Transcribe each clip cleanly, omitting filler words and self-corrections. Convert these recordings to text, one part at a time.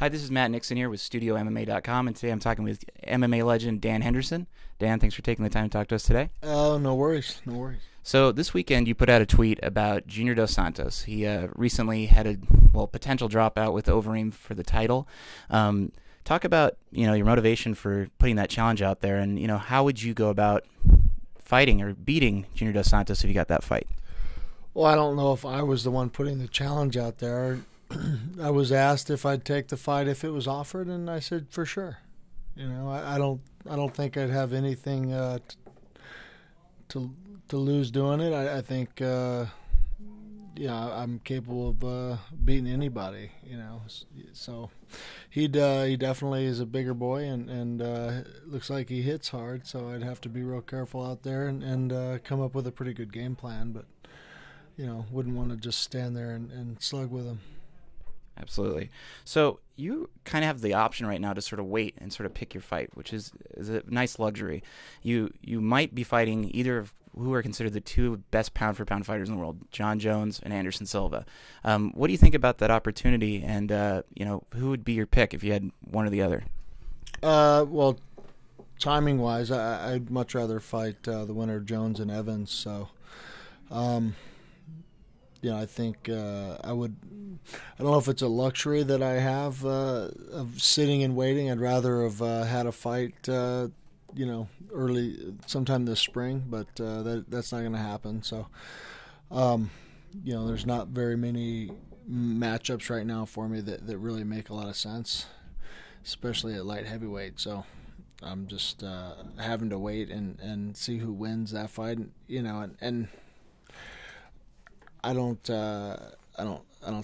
Hi, this is Matt Nixon here with StudioMMA.com, and today I'm talking with MMA legend Dan Henderson. Dan, thanks for taking the time to talk to us today. Oh, no worries, no worries. So this weekend you put out a tweet about Junior Dos Santos. He recently had a potential dropout with Overeem for the title. Talk about your motivation for putting that challenge out there, and how would you go about fighting or beating Junior Dos Santos if you got that fight? Well, I don't know if I was the one putting the challenge out there. I was asked if I'd take the fight if it was offered, and I said for sure. I don't think I'd have anything to lose doing it. I think I'm capable of beating anybody. So he definitely is a bigger boy, and looks like he hits hard. So I'd have to be real careful out there and come up with a pretty good game plan. But wouldn't want to just stand there and slug with him. Absolutely. So you kind of have the option right now to sort of wait and sort of pick your fight, which is a nice luxury. You might be fighting either of who are considered the two best pound-for-pound fighters in the world, Jon Jones and Anderson Silva. What do you think about that opportunity, and who would be your pick if you had one or the other? Well, timing-wise, I'd much rather fight the winner of Jones and Evans. So, I think I would. I don't know if it's a luxury that I have of sitting and waiting. I'd rather have had a fight, early, sometime this spring, but that's not going to happen. So, there's not very many matchups right now for me that really make a lot of sense, especially at light heavyweight. So, I'm just having to wait and see who wins that fight. And I don't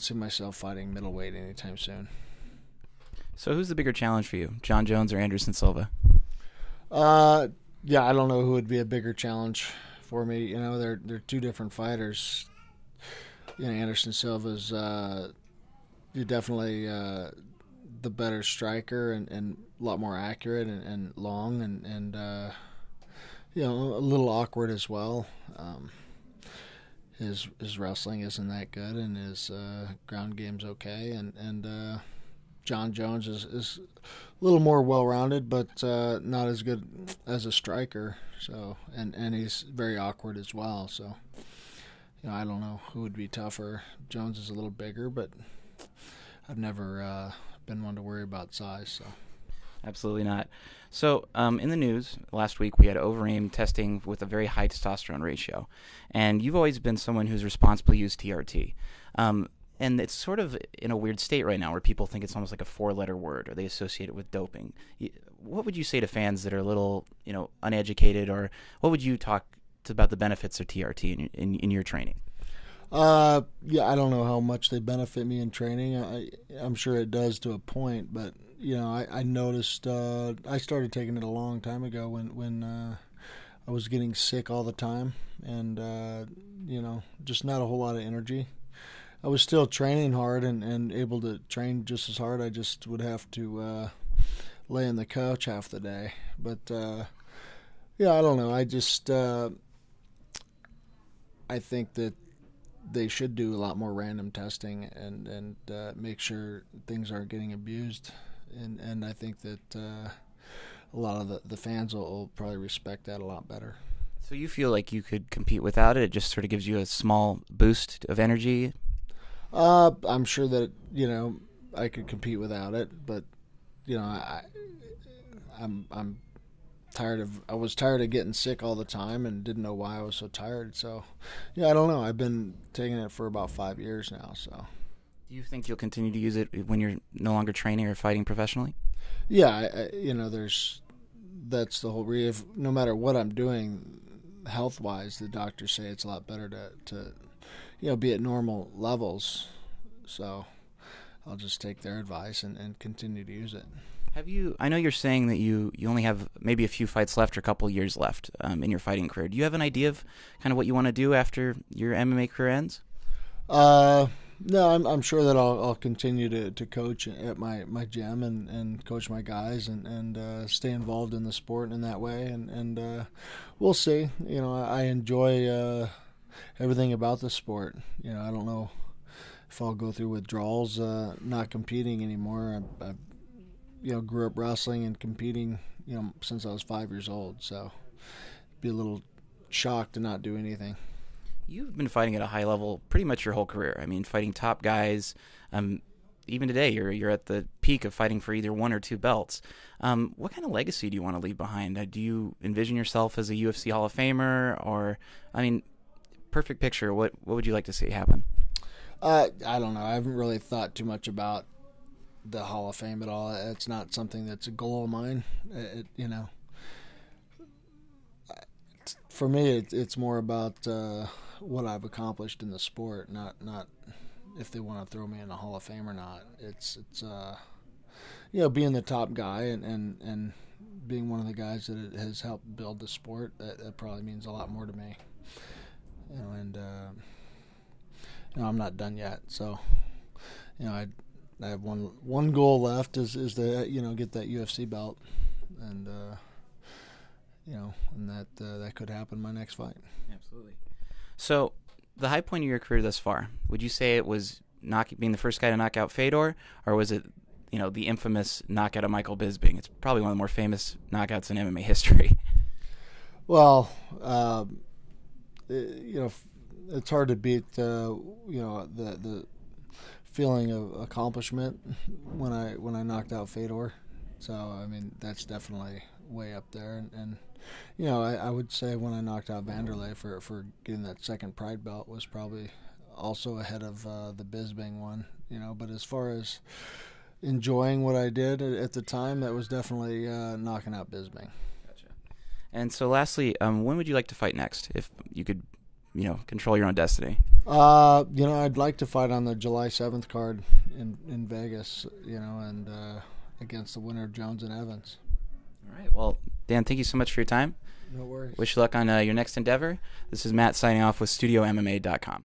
see myself fighting middleweight anytime soon. So who's the bigger challenge for you, Jon Jones or Anderson Silva? I don't know who would be a bigger challenge for me. They're two different fighters. Anderson Silva's definitely the better striker and a lot more accurate and long and a little awkward as well. His wrestling isn't that good, and his ground game's okay. And Jon Jones is a little more well-rounded, but not as good as a striker. So, and he's very awkward as well. So, I don't know who would be tougher. Jones is a little bigger, but I've never been one to worry about size. So. Absolutely not. So, in the news last week, we had Overeem testing with a very high testosterone ratio, and you've always been someone who's responsibly used TRT. And it's sort of in a weird state right now where people think it's almost like a four-letter word, or they associate it with doping. What would you say to fans that are a little, uneducated, or what would you talk about the benefits of TRT in your training? I don't know how much they benefit me in training. I'm sure it does to a point, but I noticed I started taking it a long time ago when I was getting sick all the time and just not a whole lot of energy. I was still training hard and able to train just as hard. I just would have to lay on the couch half the day. But I don't know. I just I think that they should do a lot more random testing and make sure things aren't getting abused. And I think that a lot of the fans will probably respect that a lot better. So you feel like you could compete without it? It just sort of gives you a small boost of energy? I'm sure that, I could compete without it, but, I'm tired I was tired of getting sick all the time and didn't know why I was so tired. So, I don't know. I've been taking it for about 5 years now, so. Do you think you'll continue to use it when you're no longer training or fighting professionally? Yeah, that's the whole reason. No matter what I'm doing health-wise, the doctors say it's a lot better to be at normal levels. So I'll just take their advice and continue to use it. I know you're saying that you only have maybe a few fights left or a couple of years left in your fighting career. Do you have an idea of kind of what you want to do after your MMA career ends? No, I'm sure that I'll continue to coach at my gym and coach my guys and stay involved in the sport in that way. And we'll see. I enjoy everything about the sport. I don't know if I'll go through withdrawals, not competing anymore. I grew up wrestling and competing, since I was 5 years old. So be a little shocked to not do anything. You've been fighting at a high level pretty much your whole career. I mean, fighting top guys. Even today, you're at the peak of fighting for either one or two belts. What kind of legacy do you want to leave behind? Do you envision yourself as a UFC Hall of Famer, or, I mean, perfect picture? What would you like to see happen? I don't know. I haven't really thought too much about the Hall of Fame at all. It's not something that's a goal of mine. For me, it's more about what I've accomplished in the sport, not if they want to throw me in the Hall of Fame or not. It's being the top guy and being one of the guys that has helped build the sport. That probably means a lot more to me. I'm not done yet. So, I have one goal left is to get that UFC belt, and and that could happen in my next fight. Absolutely. So, the high point of your career thus far, would you say it was being the first guy to knock out Fedor, or was it, the infamous knockout of Michael Bisping? It's probably one of the more famous knockouts in MMA history. Well, it's hard to beat the feeling of accomplishment when I knocked out Fedor. So I mean, that's definitely way up there. And I would say when I knocked out Vanderlei for getting that second Pride belt was probably also ahead of the Bisping one. But as far as enjoying what I did at the time, that was definitely knocking out Bisping. Gotcha. And so lastly, when would you like to fight next, if you could, control your own destiny? I'd like to fight on the July 7th card in Vegas, and against the winner of Jones and Evans. All right. Well, Dan, thank you so much for your time. No worries. Wish you luck on your next endeavor. This is Matt signing off with StudioMMA.com.